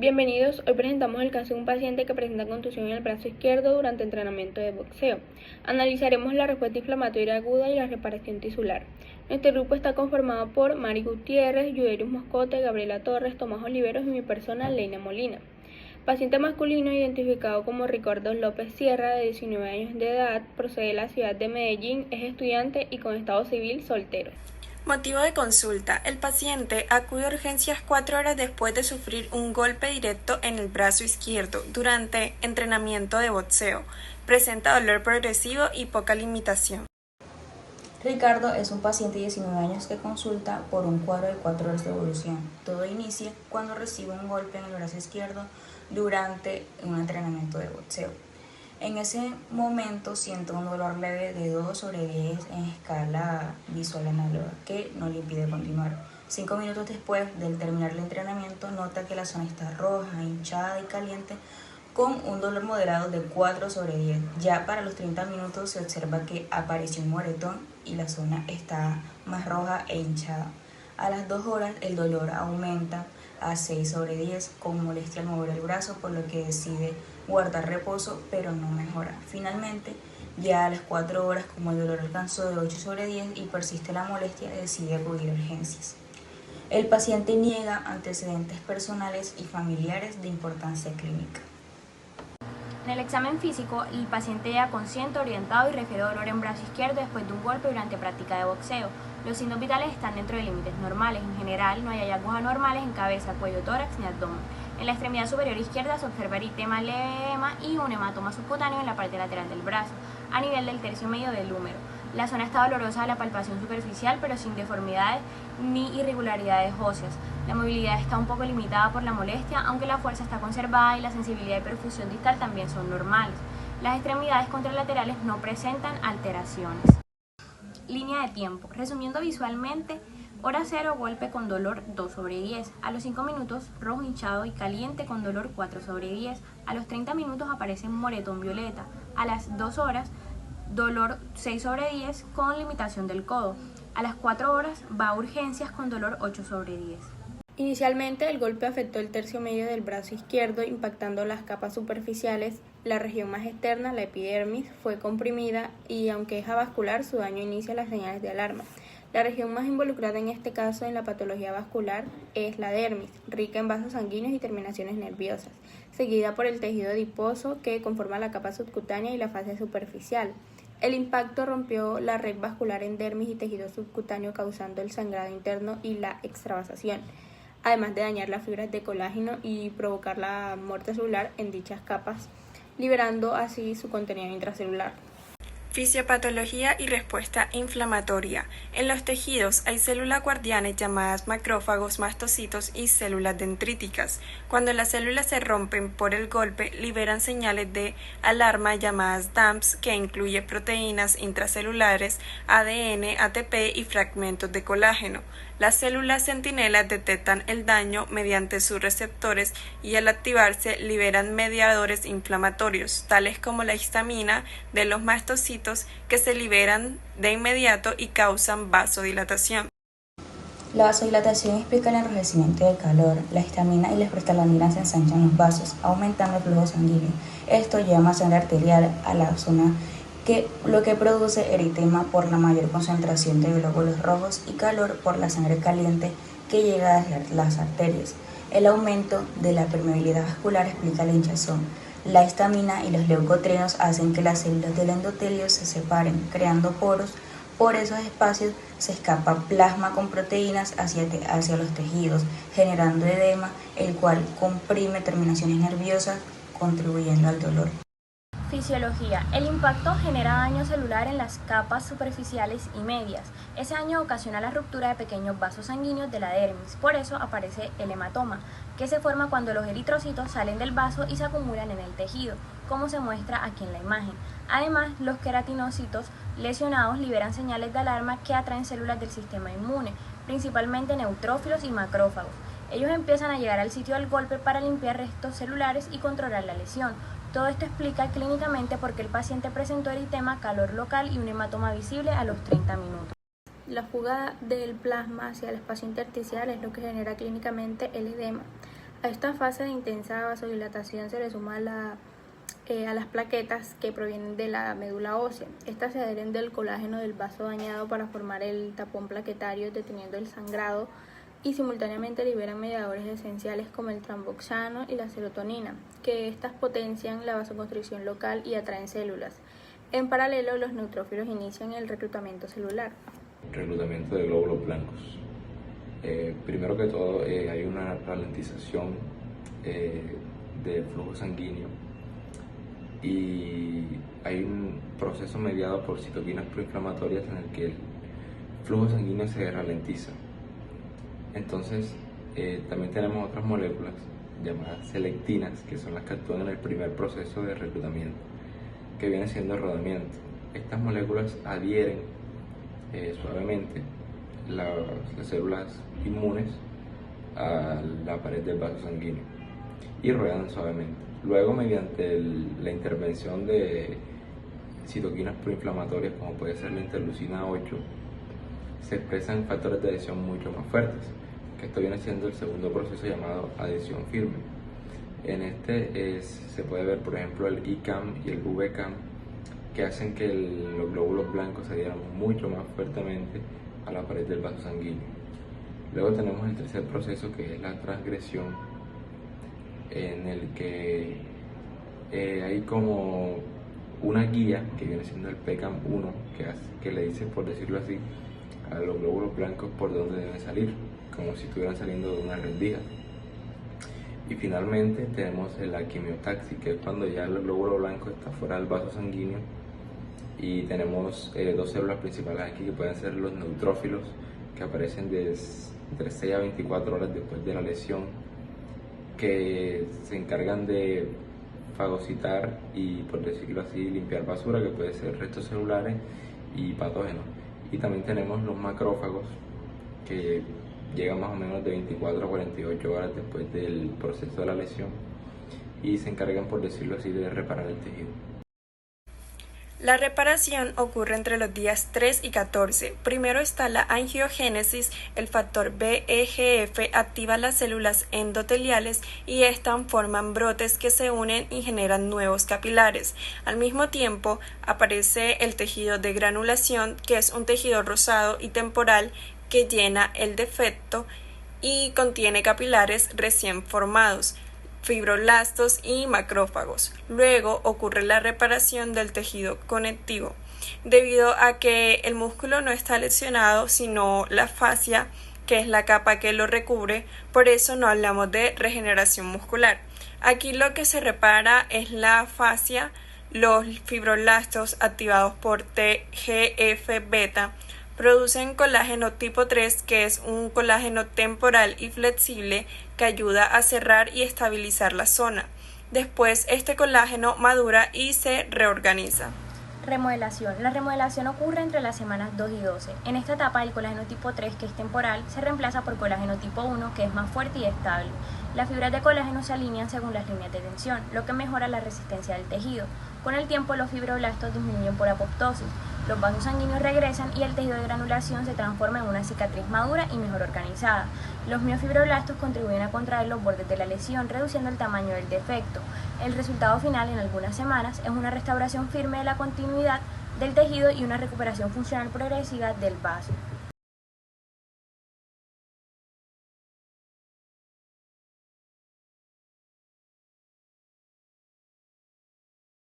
Bienvenidos, hoy presentamos el caso de un paciente que presenta contusión en el brazo izquierdo durante entrenamiento de boxeo. Analizaremos la respuesta inflamatoria aguda y la reparación tisular. Nuestro grupo está conformado por Mari Gutiérrez, Yuderius Moscote, Gabriela Torres, Tomás Oliveros y mi persona, Leina Molina. Paciente masculino identificado como Ricardo López Sierra, de 19 años de edad, procede de la ciudad de Medellín, es estudiante y con estado civil soltero. Motivo de consulta. El paciente acude a urgencias 4 horas después de sufrir un golpe directo en el brazo izquierdo durante entrenamiento de boxeo. Presenta dolor progresivo y poca limitación. Ricardo es un paciente de 19 años que consulta por un cuadro de 4 horas de evolución. Todo inicia cuando recibe un golpe en el brazo izquierdo durante un entrenamiento de boxeo. En ese momento siento un dolor leve de 2/10 en escala visual análoga que no le impide continuar. 5 minutos después del terminar el entrenamiento nota que la zona está roja, hinchada y caliente con un dolor moderado de 4/10. Ya para los 30 minutos se observa que apareció un moretón y la zona está más roja e hinchada. A las 2 horas el dolor aumenta a 6/10 con molestia al mover el brazo, por lo que decide guardar reposo, pero no mejora. Finalmente, ya a las 4 horas, como el dolor alcanzó de 8/10 y persiste la molestia, decide acudir a urgencias. El paciente niega antecedentes personales y familiares de importancia clínica. En el examen físico, el paciente llega consciente, orientado y refiere dolor en brazo izquierdo después de un golpe durante práctica de boxeo. Los signos vitales están dentro de límites normales. En general, no hay hallazgos anormales en cabeza, cuello, tórax ni abdomen. En la extremidad superior izquierda se observa eritema leve de edema y un hematoma subcutáneo en la parte lateral del brazo, a nivel del tercio medio del húmero. La zona está dolorosa a la palpación superficial, pero sin deformidades ni irregularidades óseas. La movilidad está un poco limitada por la molestia, aunque la fuerza está conservada y la sensibilidad y perfusión distal también son normales. Las extremidades contralaterales no presentan alteraciones. Línea de tiempo. Resumiendo visualmente, hora 0, golpe con dolor 2/10. A los 5 minutos, rojo hinchado y caliente con dolor 4/10. A los 30 minutos aparece moretón violeta. A las 2 horas, dolor 6/10 con limitación del codo. A las 4 horas va a urgencias con dolor 8/10. Inicialmente el golpe afectó el tercio medio del brazo izquierdo, impactando las capas superficiales. La región más externa, la epidermis, fue comprimida y aunque es avascular, su daño inicia las señales de alarma. La región más involucrada en este caso en la patología vascular es la dermis, rica en vasos sanguíneos y terminaciones nerviosas, seguida por el tejido adiposo que conforma la capa subcutánea y la fase superficial. El impacto rompió la red vascular en dermis y tejido subcutáneo, causando el sangrado interno y la extravasación, además de dañar las fibras de colágeno y provocar la muerte celular en dichas capas, liberando así su contenido intracelular. Fisiopatología y respuesta inflamatoria. En los tejidos hay células guardianes llamadas macrófagos, mastocitos y células dendríticas. Cuando las células se rompen por el golpe, liberan señales de alarma llamadas DAMPs, que incluye proteínas intracelulares, ADN, ATP y fragmentos de colágeno. Las células centinelas detectan el daño mediante sus receptores y al activarse liberan mediadores inflamatorios, tales como la histamina de los mastocitos, que se liberan de inmediato y causan vasodilatación. La vasodilatación explica el enrojecimiento del calor. La histamina y las prostaglandinas ensanchan los vasos, aumentando el flujo sanguíneo. Esto llama sangre arterial a la zona, lo que produce eritema por la mayor concentración de glóbulos rojos y calor por la sangre caliente que llega hacia las arterias. El aumento de la permeabilidad vascular explica la hinchazón. La histamina y los leucotrienos hacen que las células del endotelio se separen, creando poros. Por esos espacios se escapa plasma con proteínas hacia los tejidos, generando edema, el cual comprime terminaciones nerviosas, contribuyendo al dolor. Fisiología. El impacto genera daño celular en las capas superficiales y medias. Ese daño ocasiona la ruptura de pequeños vasos sanguíneos de la dermis. Por eso aparece el hematoma, que se forma cuando los eritrocitos salen del vaso y se acumulan en el tejido, como se muestra aquí en la imagen. Además, los queratinocitos lesionados liberan señales de alarma que atraen células del sistema inmune, principalmente neutrófilos y macrófagos. Ellos empiezan a llegar al sitio del golpe para limpiar restos celulares y controlar la lesión. Todo esto explica clínicamente por qué el paciente presentó eritema, calor local y un hematoma visible a los 30 minutos. La fuga del plasma hacia el espacio intersticial es lo que genera clínicamente el edema. A esta fase de intensa vasodilatación se le suma a las plaquetas que provienen de la médula ósea. Estas se adhieren del colágeno del vaso dañado para formar el tapón plaquetario, deteniendo el sangrado, y simultáneamente liberan mediadores esenciales como el tromboxano y la serotonina, que estas potencian la vasoconstricción local y atraen células. En paralelo, los neutrófilos inician el reclutamiento celular. Reclutamiento de glóbulos blancos. Primero que todo, hay una ralentización del flujo sanguíneo y hay un proceso mediado por citoquinas proinflamatorias en el que el flujo sanguíneo se ralentiza. Entonces, también tenemos otras moléculas llamadas selectinas, que son las que actúan en el primer proceso de reclutamiento, que viene siendo el rodamiento. Estas moléculas adhieren suavemente las células inmunes a la pared del vaso sanguíneo y ruedan suavemente. Luego, mediante la intervención de citoquinas proinflamatorias, como puede ser la interleucina 8, se expresan factores de adhesión mucho más fuertes, que esto viene siendo el segundo proceso llamado adhesión firme. En este se puede ver, por ejemplo, el ICAM y el VCAM, que hacen que los glóbulos blancos se adhieran mucho más fuertemente a la pared del vaso sanguíneo. Luego tenemos el tercer proceso, que es la transgresión, en el que hay como una guía que viene siendo el PCAM1, que le dice, por decirlo así, a los glóbulos blancos por dónde deben salir, como si estuvieran saliendo de una rendija. Y finalmente tenemos la quimiotaxis, que es cuando ya el glóbulo blanco está fuera del vaso sanguíneo, y tenemos dos células principales aquí, que pueden ser los neutrófilos, que aparecen entre 6 a 24 horas después de la lesión, que se encargan de fagocitar y, por decirlo así, limpiar basura, que puede ser restos celulares y patógenos. Y también tenemos los macrófagos, que llegan más o menos de 24 a 48 horas después del proceso de la lesión y se encargan, por decirlo así, de reparar el tejido. La reparación ocurre entre los días 3 y 14. Primero está la angiogénesis. El factor VEGF activa las células endoteliales y estas forman brotes que se unen y generan nuevos capilares. Al mismo tiempo aparece el tejido de granulación, que es un tejido rosado y temporal que llena el defecto y contiene capilares recién formados, fibroblastos y macrófagos. Luego ocurre la reparación del tejido conectivo, debido a que el músculo no está lesionado, sino la fascia, que es la capa que lo recubre. Por eso no hablamos de regeneración muscular. Aquí lo que se repara es la fascia. Los fibroblastos, activados por TGF-beta, producen colágeno tipo 3, que es un colágeno temporal y flexible que ayuda a cerrar y estabilizar la zona. Después, este colágeno madura y se reorganiza. Remodelación. La remodelación ocurre entre las semanas 2 y 12. En esta etapa, el colágeno tipo 3, que es temporal, se reemplaza por colágeno tipo 1, que es más fuerte y estable. Las fibras de colágeno se alinean según las líneas de tensión, lo que mejora la resistencia del tejido. Con el tiempo, los fibroblastos disminuyen por apoptosis, los vasos sanguíneos regresan y el tejido de granulación se transforma en una cicatriz madura y mejor organizada. Los miofibroblastos contribuyen a contraer los bordes de la lesión, reduciendo el tamaño del defecto. El resultado final, en algunas semanas, es una restauración firme de la continuidad del tejido y una recuperación funcional progresiva del vaso.